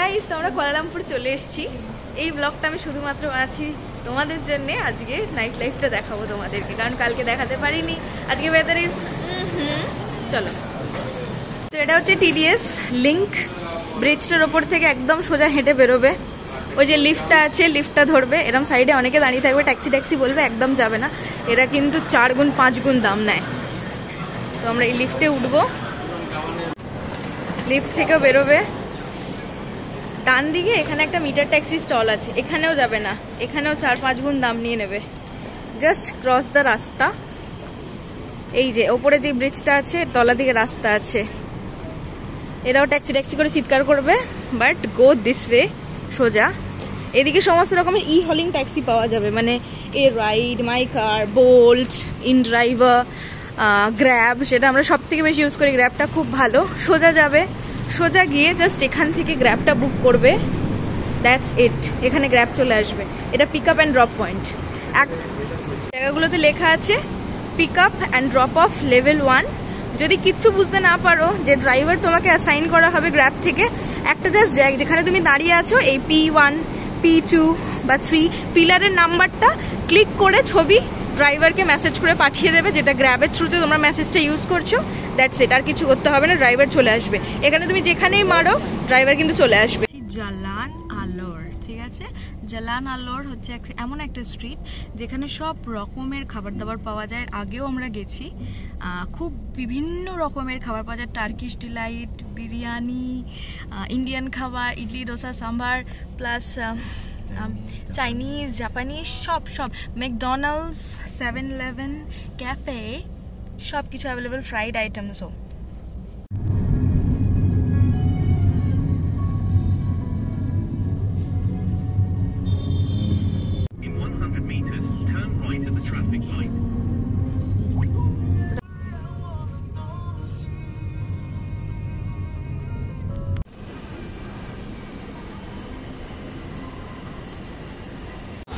Guys, আমরা Kuala Lumpur চলে এসেছি। এই ব্লগটা আমি শুধুমাত্র বানাচ্ছি তোমাদের জন্য। আজকে নাইট লাইফটা দেখাবো তোমাদেরকে, কারণ কালকে দেখাতে পারিনি। আজকে ওয়েদার ইজ চলো। তো এটা হচ্ছে টিডিএস লিংক ব্রিজটার ওপর থেকে একদম সোজা হেঁটে বেরোবে। ওই যে লিফটটা আছে, লিফটটা ধরবে, এরকম সাইডে অনেকে দাঁড়িয়ে থাকবে, ট্যাক্সি ট্যাক্সি বলবে, একদম যাবে না। এরা কিন্তু 4 গুণ 5 গুণ দাম নেয়। তো আমরা এই লিফটে উঠবো, লিফট থেকেও বেরোবে। ডান দিকে এখানে একটা মিটার ট্যাক্সি স্টল আছে, এখানেও যাবে না, এখানেও 4-5 গুণ দাম নিয়ে নেবে। জাস্ট ক্রস দ্য রাস্তা। এই যে ওপরে যে ব্রিজটা আছে, তলা দিকে রাস্তা আছে। এরাও ট্যাক্সি ট্যাক্সি করে চিৎকার করবে, বাট গো দিস ওয়ে, সোজা। এদিকে সমস্ত রকমের ই হলিং ট্যাক্সি পাওয়া যাবে, মানে a ride, my car, Bolt, inDriver, Grab. সেটা আমরা সব থেকে বেশি ইউজ করি। গ্র্যাবটা খুব ভালো। সোজা যাবে, সোজা গিয়ে জাস্ট এখান থেকে গ্র্যাবটা বুক করবে, দ্যাটস ইট। এখানে গ্র্যাব চলে আসবে। এটা pick up and drop point. এক জায়গাগুলোতে লেখা আছে pick up and drop off level 1। যদি কিচ্ছু বুঝতে না পারো, যে ড্রাইভার তোমাকে অ্যাসাইন করা হবে গ্র্যাব থেকে, একটা জাস্ট যেখানে তুমি দাঁড়িয়ে আছো, এই P1, P2 বা 3 পিলারের নাম্বারটা ক্লিক করে ছবি ড্রাইভারকে মেসেজ করে পাঠিয়ে দেবে, যেটা গ্র্যাবের থ্রুতে তোমরা মেসেজটা ইউজ করছো। That's it. আর কিছু করতে হবে না, ড্রাইভার চলে আসবে। এখানে তুমি যেখানেই মারো, ড্রাইভার কিন্তু চলে আসবে। জালান আলোর, ঠিক আছে। জালান আলোর হচ্ছে এমন একটা স্ট্রিট যেখানে সব রকমের খাবার দাবার পাওয়া যায়। আগেও আমরা গেছি, খুব বিভিন্ন রকমের খাবার পাওয়া যায়। টার্কিশ ডিলাইট, বিরিয়ানি, ইন্ডিয়ান খাবার, idli, dosa, sambar, plus Chinese, Japanese, সব ম্যাকডোনাল্ডস, 7-Eleven, ক্যাফে, সব কিছু অ্যাভেলেবেল, ফ্রাইড আইটেমসও।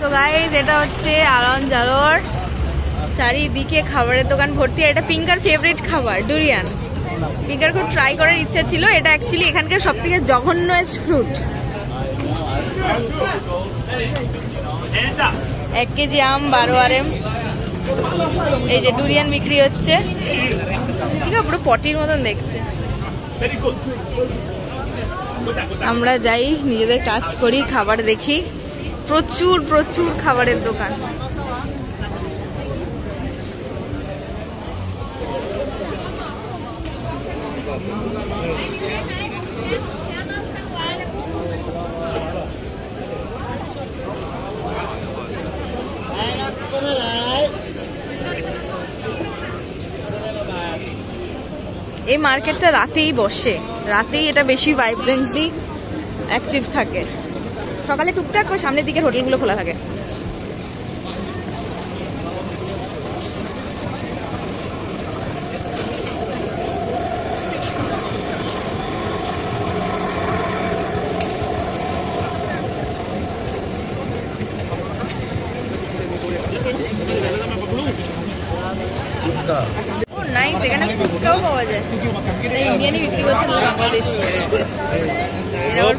তো গাইস, এটা হচ্ছে আলন জালোর। চারিদিকে খাবারের দোকান ভর্তি। এটা পিঙ্কার ফেভারিট খাবার, ডুরিয়ান। পিঙ্কার খুব ট্রাই করার ইচ্ছা ছিল। এটা অ্যাকচুয়ালি এখানকার সব থেকে জঘন্যেস্ট ফ্রুট। 1 কেজি আম 12 RM। এই যে ডুরিয়ান বিক্রি হচ্ছে, ঠিক আছে, পুরো পটির মতন দেখতে। আমরা যাই, নিজেদের কাজ করি, খাবার দেখি। প্রচুর প্রচুর খাবারের দোকান। এই মার্কেটটা রাতেই বসে, রাতেই এটা বেশি ভাইব্রেন্টলি অ্যাক্টিভ থাকে। সকালে টুকটাক করে সামনের দিকের হোটেলগুলো খোলা থাকে। নাইস, এখানে ফুচকাও পাওয়া যায়। ইন্ডিয়ানই বিক্রি করছে, বাংলাদেশি।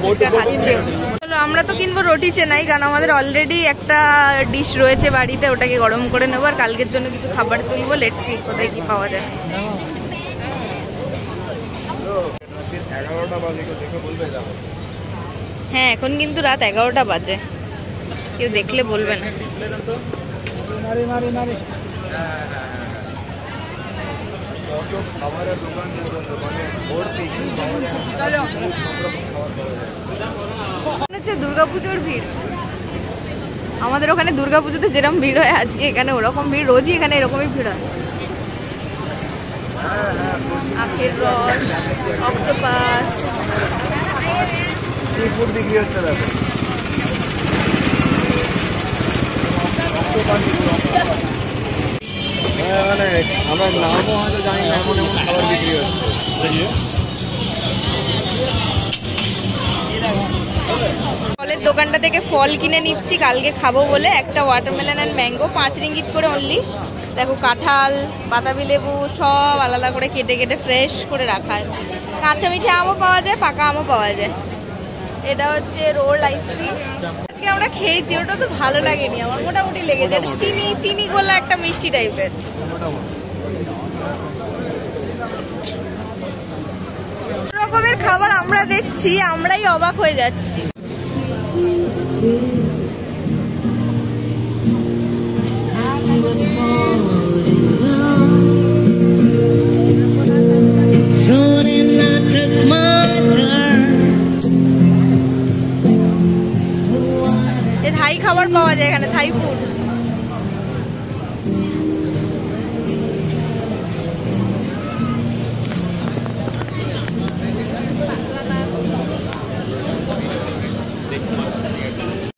ফুচকা খাচ্ছে। চলো, আমরা তো কিনবো রুটি চেনাই, কারণ আমাদের অলরেডি একটা ডিশ রয়েছে বাড়িতে, ওটাকে গরম করে নেবো। আর কালকের জন্য কিছু খাবার তুলবো। লেটস সি কোথায় কি পাওয়া যায়। হ্যাঁ, এখন কিন্তু রাত 11টা বাজে, কেউ দেখলে বলবে না। দুর্গাপুজোর ভিড়। আমাদের ওখানে দুর্গাপুজোতে যেরকম ভিড় হয়, আজকে এখানে ওরকম ভিড়। রোজই এখানে এরকমই ভিড় হয়। আখের রস, অক্টোপাস, সি ফুড বিক্রি হচ্ছে। আমরা নামও হয়তো জানি না, এমন এমন খাবার বিক্রি হচ্ছে। ফলের দোকানটা থেকে ফল কিনে নিচ্ছি, কালকে খাবো বলে। একটা ওয়াটারমেলন অ্যান্ড ম্যাঙ্গো 5 রিঙ্গিত করে অনলি। দেখো, কাঁঠাল, বাতাবি লেবু সব আলাদা করে কেটে কেটে ফ্রেশ করে রাখা আছে। কাঁচা মিঠা আমও পাওয়া যায়, পাকা আমও পাওয়া যায়। এটা হচ্ছে রোল আইসক্রিম। আজকে আমরা খেয়েছি, ওটা তো ভালো লাগেনি আমার, মোটামুটি লেগেছে। এটা চিনি গোলা একটা মিষ্টি টাইপের। রকমের খাবার আমরা দেখছি, আমরাই অবাক হয়ে যাচ্ছি। থাই খাবার পাওয়া যায় এখানে, থাই ফুড।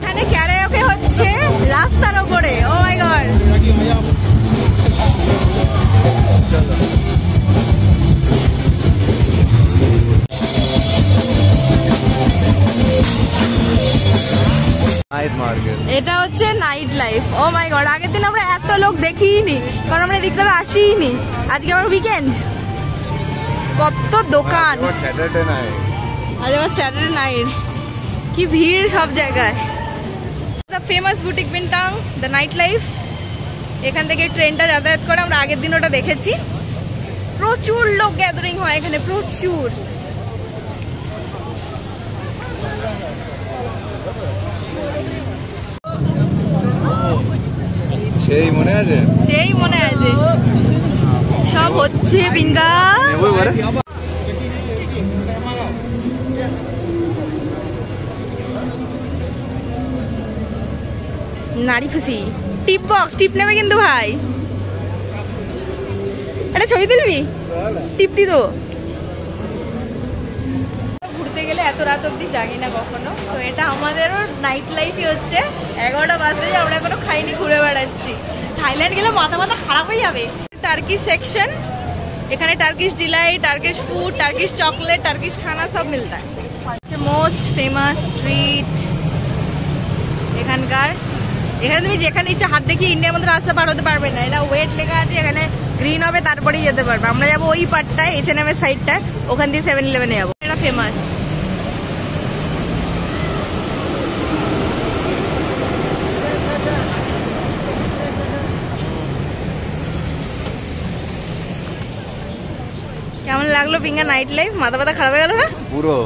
এখানে ক্যারাওকে হচ্ছে রাস্তার ওপরে। ও মাই গড, এটা হচ্ছে নাইট লাইফ। ও মাই গড, আগের দিন আমরা এত লোক দেখিনি, কারণ আমরা এদিক থেকে আসিনি। আজকে আমার উইকেন্ড, কত দোকান। আজ আমার স্যাটারডে নাইট, কি ভিড় সব জায়গায়। The famous boutique Bintang, the night life. এখান থেকে ট্রেনটা যাতায়াত করে, আমরা আগের দিন ওটা দেখেছি। প্রচুর লোক গ্যাদারিং হয় এখানে, প্রচুর। সেই মনে আছে সব হচ্ছে বিঙ্গা। নারী খুশি টিপ বক্স, টিপ নেবে কিন্তু ভাই। একটা ছবি তুলবি, টিপ দি তো। ঘুরতে গেলে এত রাত অব্দি জাগি না কখনো, তো এটা আমাদেরও নাইট লাইফই হচ্ছে। 11টা বাজতে আমরা এখনো খাইনি, ঘুরে বেড়াচ্ছি। থাইল্যান্ড গেলে মাথা খারাপ হয়ে যাবে। টার্কিশ সেকশন, এখানে Turkish delight, Turkish food, Turkish chocolate, Turkish খানা সব মিলতা है। মোস্ট ফেমাস স্ট্রিট এখানকার। এখানে তুমি যেখানে ইচ্ছা হাত দেখিয়ে ইন্ডিয়ার মধ্যে রাস্তা পার হতে পারবে না। এটা ওয়েট লেখা আছে, এখানে গ্রিন হবে তারপরেই যেতে পারবে। আমরা যাবো ওই পার্টটায়, H&M এর সাইডটায়, ওখান দিয়ে 7-Eleven যাবো। এটা ফেমাস। কেমন লাগলো পিঙ্গা নাইট লাইফ? মাথা খারাপ হয়ে গেল না পুরো?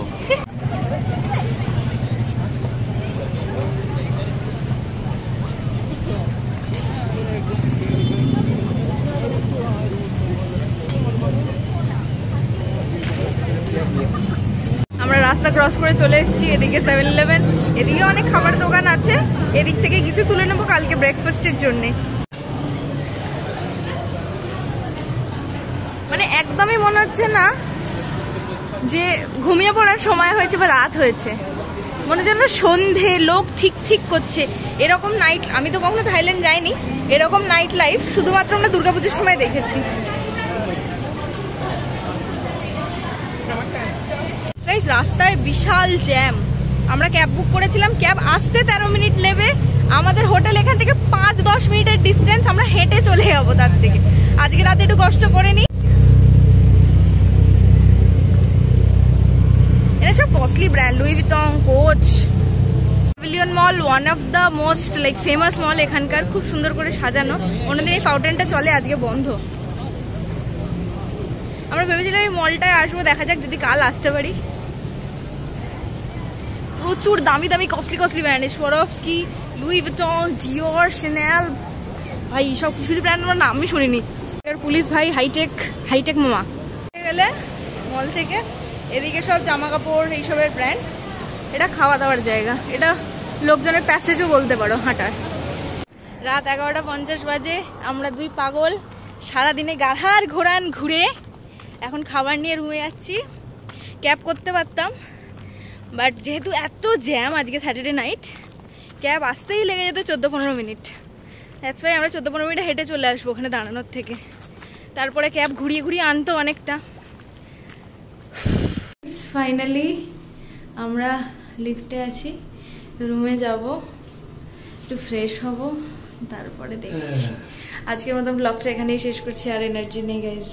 আমরা রাস্তা ক্রস করে চলে এসেছি, এদিকে 7-Eleven, এদিকে অনেক খাবার দোকান আছে। এদিক থেকে কিছু তুলে নেবো কালকে ব্রেকফাস্টের জন্য। মানে একদমই মনে হচ্ছে না যে ঘুমিয়ে পড়ার সময় হয়েছে বা রাত হয়েছে, মনে হচ্ছে আমরা সন্ধে, লোক ঠিক করছে এরকম নাইট। আমি তো কখনো থাইল্যান্ড যাইনি, এরকম নাইট লাইফ শুধুমাত্র আমরা দুর্গাপুজোর সময় দেখেছি। রাস্তায় বিশাল জ্যাম। আমরা ক্যাব বুক করেছিলাম, ক্যাব আসতে 13 মিনিট নেবে। আমাদের হোটেল এখান থেকে 5-10 মিনিটের ডিস্টেন্স, আমরা হেঁটে চলে যাবো তার থেকে। আজকে রাতে একটু কষ্ট করে নি। এটা সব costly brand, Louis Vuitton, Coach. Pavilion mall one of the most like famous mall এখানকার, খুব সুন্দর করে সাজানো। অন্যদিন এই ফাউন্টেনটা চলে, আজকে বন্ধ। আমরা ভেবেছিলাম এই মলটায় আসবো, দেখা যাক যদি কাল আসতে পারি। প্রচুর দামি কস্টলি ব্র্যান্ড, সোয়ারোভস্কি, লুই ভিটং, ডিওর, শ্যানেল, ভাই সব কিছু ব্র্যান্ড আমার নামই শুনিনি। পুলিশ ভাই হাইটেক মামা গেলে মল থেকে, এদিকে সব জামা কাপড় এইসবের ব্র্যান্ড। এটা খাওয়া দাওয়ার জায়গা, এটা লোকজনের প্যাসেজও বলতে পারো হাঁটার। রাত 11:50 বাজে। আমরা দুই পাগল সারাদিনে গাধার ঘোরান ঘুরে এখন খাবার নিয়ে রুমে যাচ্ছি। ক্যাব করতে পারতাম, বাট যেহেতু এত জ্যাম আজকে স্যাটারডে নাইট, ক্যাব আসতেই লেগে যেত 14-15 মিনিট। দ্যাটস ওয়াই আমরা 14-15 মিনিট হেঁটে চলে আসবো ওখানে দাঁড়ানোর থেকে। তারপরে ক্যাব ঘুরিয়ে আনতো অনেকটা। ফাইনালি আমরা লিফটে আছি, রুমে যাব, একটু ফ্রেশ হব, তারপরে দেখছি। আজকের মতো ব্লগটা এখানেই শেষ করছি, আর এনার্জি নেই গাইস।